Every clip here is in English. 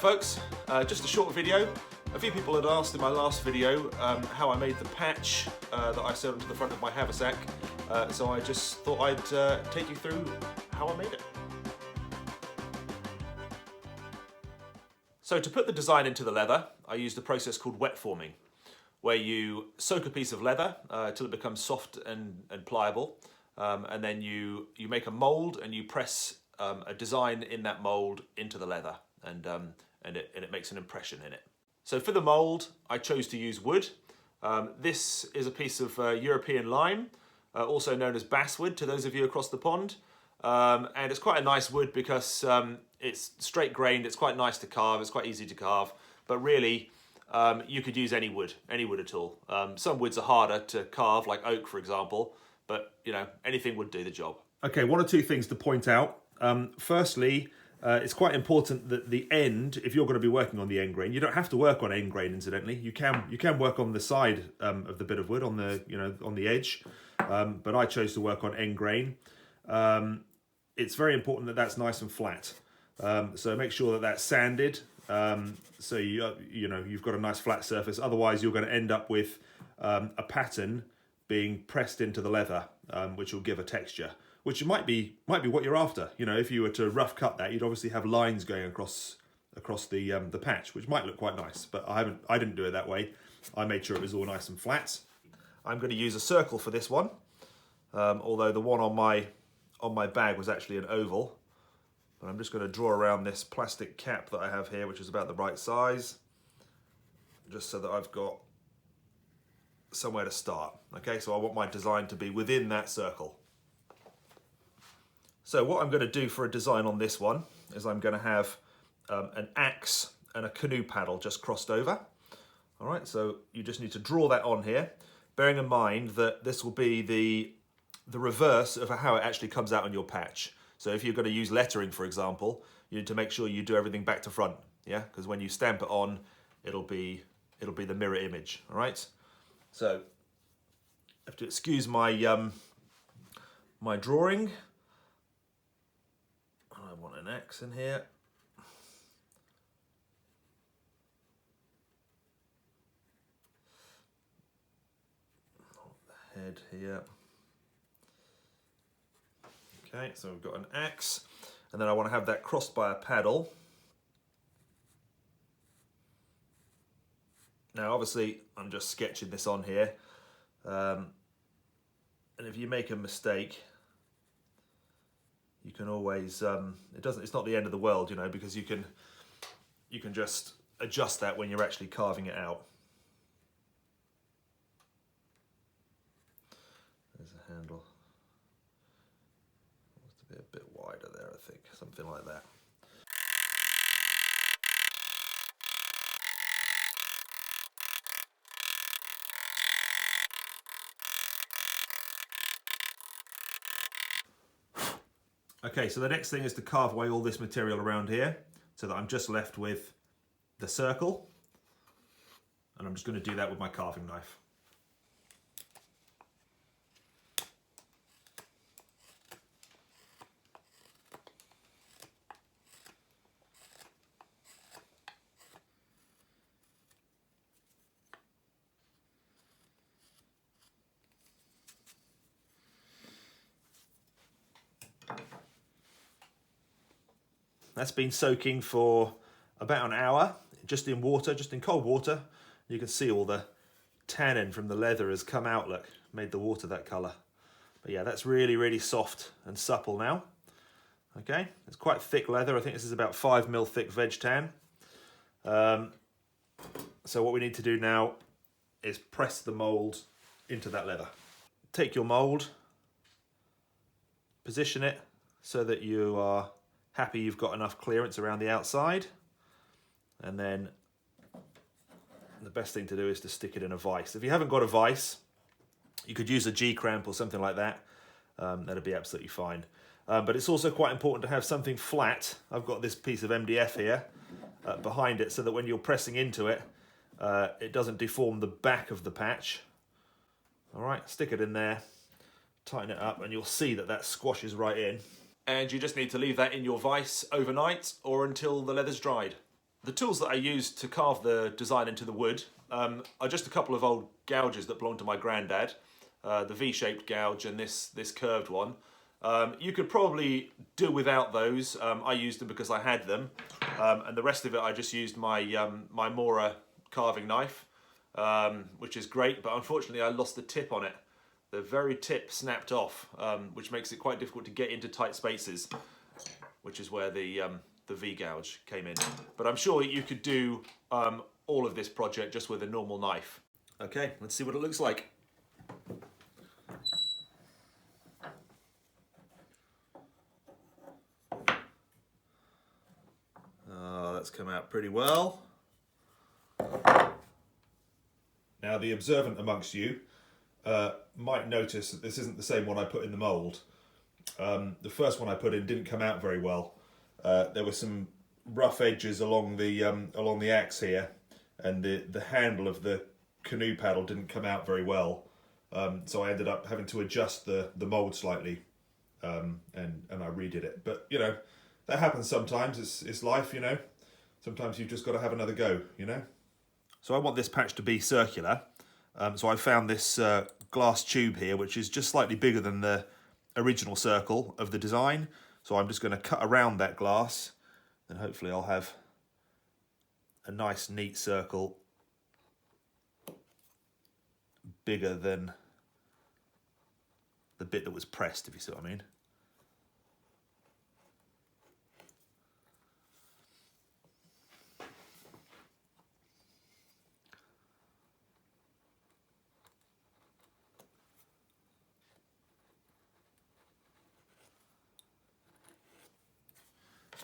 folks, just a short video. A few people had asked in my last video how I made the patch that I sewed onto the front of my haversack, so I just thought I'd take you through how I made it. So to put the design into the leather, I used a process called wet forming, where you soak a piece of leather till it becomes soft and pliable, and then you make a mold and you press a design in that mold into the leather, and it makes an impression in it. So for the mold, I chose to use wood. This is a piece of European lime, also known as basswood to those of you across the pond. And it's quite a nice wood because it's straight grained, it's quite nice to carve, it's quite easy to carve, but really you could use any wood at all. Some woods are harder to carve, like oak for example, but you know, anything would do the job. Okay, one or two things to point out. Firstly, it's quite important that the end, if you're going to be working on the end grain, you don't have to work on end grain incidentally. You can work on the side of the bit of wood, on the edge, but I chose to work on end grain. It's very important that that's nice and flat. So make sure that that's sanded, so you've got a nice flat surface. Otherwise, you're going to end up with a pattern being pressed into the leather, which will give a texture, which might be what you're after. You know, if you were to rough cut that, you'd obviously have lines going across the patch, which might look quite nice. But I didn't do it that way. I made sure it was all nice and flat. I'm going to use a circle for this one, although the one on my bag was actually an oval. But I'm just going to draw around this plastic cap that I have here, which is about the right size, just so that I've got somewhere to start. Okay, so I want my design to be within that circle. So what I'm going to do for a design on this one is I'm going to have an axe and a canoe paddle just crossed over. All right, so you just need to draw that on here, bearing in mind that this will be the reverse of how it actually comes out on your patch. So if you're going to use lettering, for example, you need to make sure you do everything back to front, yeah? Because when you stamp it on, it'll be the mirror image, all right? So I have to excuse my my drawing. I want an X in here. The head here. Okay, so we've got an axe, and then I want to have that crossed by a paddle. Now obviously I'm just sketching this on here, and if you make a mistake, you can always, it's not the end of the world, you know, because you can just adjust that when you're actually carving it out. There's a handle. Be a bit wider there, I think, something like that. Okay, so the next thing is to carve away all this material around here so that I'm just left with the circle, and I'm just going to do that with my carving knife. That's been soaking for about an hour, just in water, just in cold water. You can see all the tannin from the leather has come out, look, made the water that colour. But yeah, that's really, really soft and supple now. Okay, it's quite thick leather. I think this is about 5mm thick veg tan. So what we need to do now is press the mould into that leather. Take your mould, position it so that you are happy you've got enough clearance around the outside, and then the best thing to do is to stick it in a vise. If you haven't got a vise, you could use a G-cramp or something like that. That'd be absolutely fine. But it's also quite important to have something flat. I've got this piece of MDF here behind it so that when you're pressing into it, it doesn't deform the back of the patch. All right, stick it in there, tighten it up, and you'll see that that squashes right in. And you just need to leave that in your vise overnight or until the leather's dried. The tools that I used to carve the design into the wood are just a couple of old gouges that belonged to my granddad. The V-shaped gouge and this curved one. You could probably do without those. I used them because I had them, and the rest of it I just used my my Mora carving knife, which is great. But unfortunately, I lost the tip on it. The very tip snapped off, which makes it quite difficult to get into tight spaces, which is where the V gouge came in. But I'm sure you could do all of this project just with a normal knife. Okay, let's see what it looks like. That's come out pretty well. Now the observant amongst you might notice that this isn't the same one I put in the mould. The first one I put in didn't come out very well. There were some rough edges along the axe here, and the handle of the canoe paddle didn't come out very well. So I ended up having to adjust the mould slightly, and I redid it. But you know, that happens sometimes. It's life, you know. Sometimes you've just got to have another go, you know. So I want this patch to be circular. So I found this glass tube here, which is just slightly bigger than the original circle of the design. So I'm just going to cut around that glass, and hopefully I'll have a nice neat circle bigger than the bit that was pressed, if you see what I mean.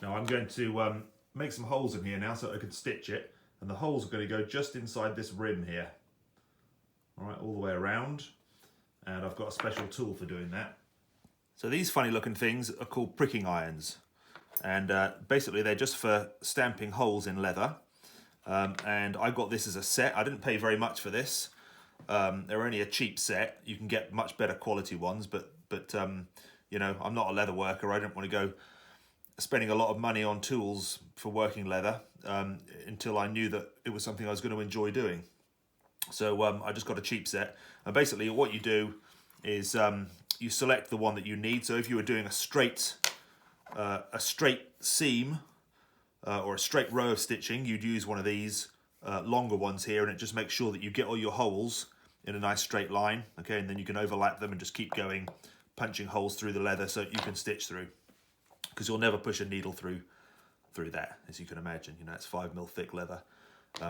Now I'm going to make some holes in here now so I can stitch it, and the holes are going to go just inside this rim here. All right, all the way around, and I've got a special tool for doing that. So these funny looking things are called pricking irons, and basically they're just for stamping holes in leather. And I got this as a set. I didn't pay very much for this. They're only a cheap set. You can get much better quality ones, but you know, I'm not a leather worker. I didn't want to go spending a lot of money on tools for working leather until I knew that it was something I was going to enjoy doing. So I just got a cheap set, and basically what you do is you select the one that you need. So if you were doing a straight seam or a straight row of stitching, you'd use one of these longer ones here, and it just makes sure that you get all your holes in a nice straight line. Okay, and then you can overlap them and just keep going, punching holes through the leather so you can stitch through. Because you'll never push a needle through that, as you can imagine. You know, it's 5mm thick leather.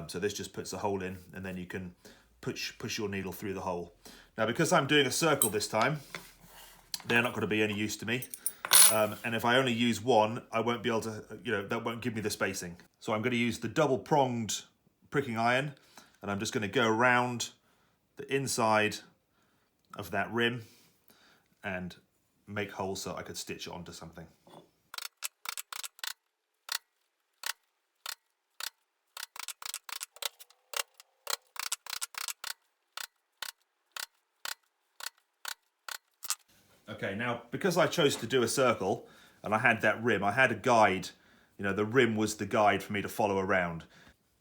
So this just puts a hole in, and then you can push your needle through the hole. Now, because I'm doing a circle this time, they're not going to be any use to me. And if I only use one, I won't be able to, you know, that won't give me the spacing. So I'm going to use the double pronged pricking iron, and I'm just going to go around the inside of that rim and make holes so I could stitch it onto something. Okay, now because I chose to do a circle and I had that rim, I had a guide. You know, the rim was the guide for me to follow around.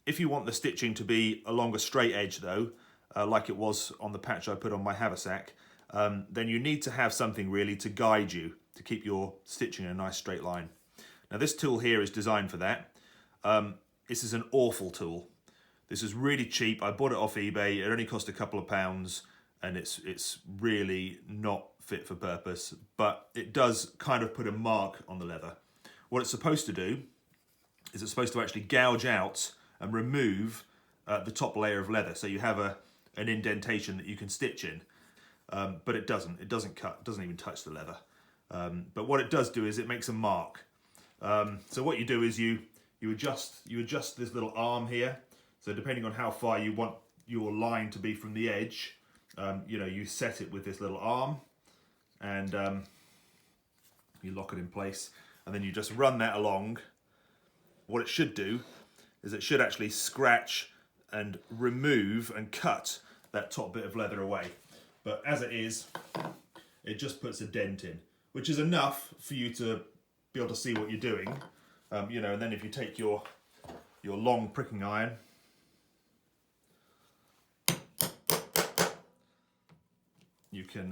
If you want the stitching to be along a straight edge though, like it was on the patch I put on my haversack, then you need to have something really to guide you, to keep your stitching in a nice straight line. Now this tool here is designed for that. This is an awful tool. This is really cheap. I bought it off eBay. It only cost a couple of pounds, and it's really not fit for purpose, but it does kind of put a mark on the leather. What it's supposed to do is it's supposed to actually gouge out and remove the top layer of leather, so you have an indentation that you can stitch in, but it doesn't cut, doesn't even touch the leather. But what it does do is it makes a mark. So what you do is you adjust this little arm here, so depending on how far you want your line to be from the edge, you know, you set it with this little arm, and you lock it in place, and then you just run that along. What it should do is it should actually scratch and remove and cut that top bit of leather away. But as it is, it just puts a dent in, which is enough for you to be able to see what you're doing. You know, and then if you take your your long pricking iron. You can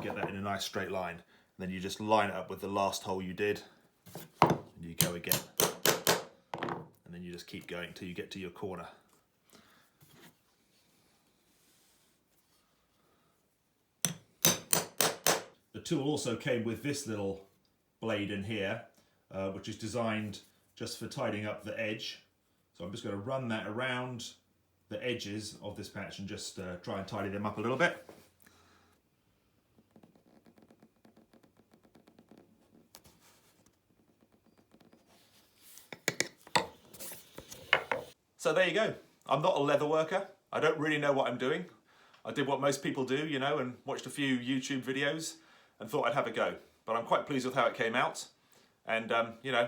get that in a nice straight line. And then you just line it up with the last hole you did, and you go again. And then you just keep going till you get to your corner. The tool also came with this little blade in here, which is designed just for tidying up the edge. So I'm just going to run that around the edges of this patch and just try and tidy them up a little bit. So there you go. I'm not a leather worker. I don't really know what I'm doing. I did what most people do, you know, and watched a few YouTube videos and thought I'd have a go. But I'm quite pleased with how it came out. And, you know,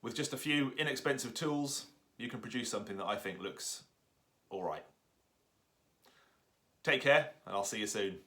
with just a few inexpensive tools, you can produce something that I think looks all right. Take care, and I'll see you soon.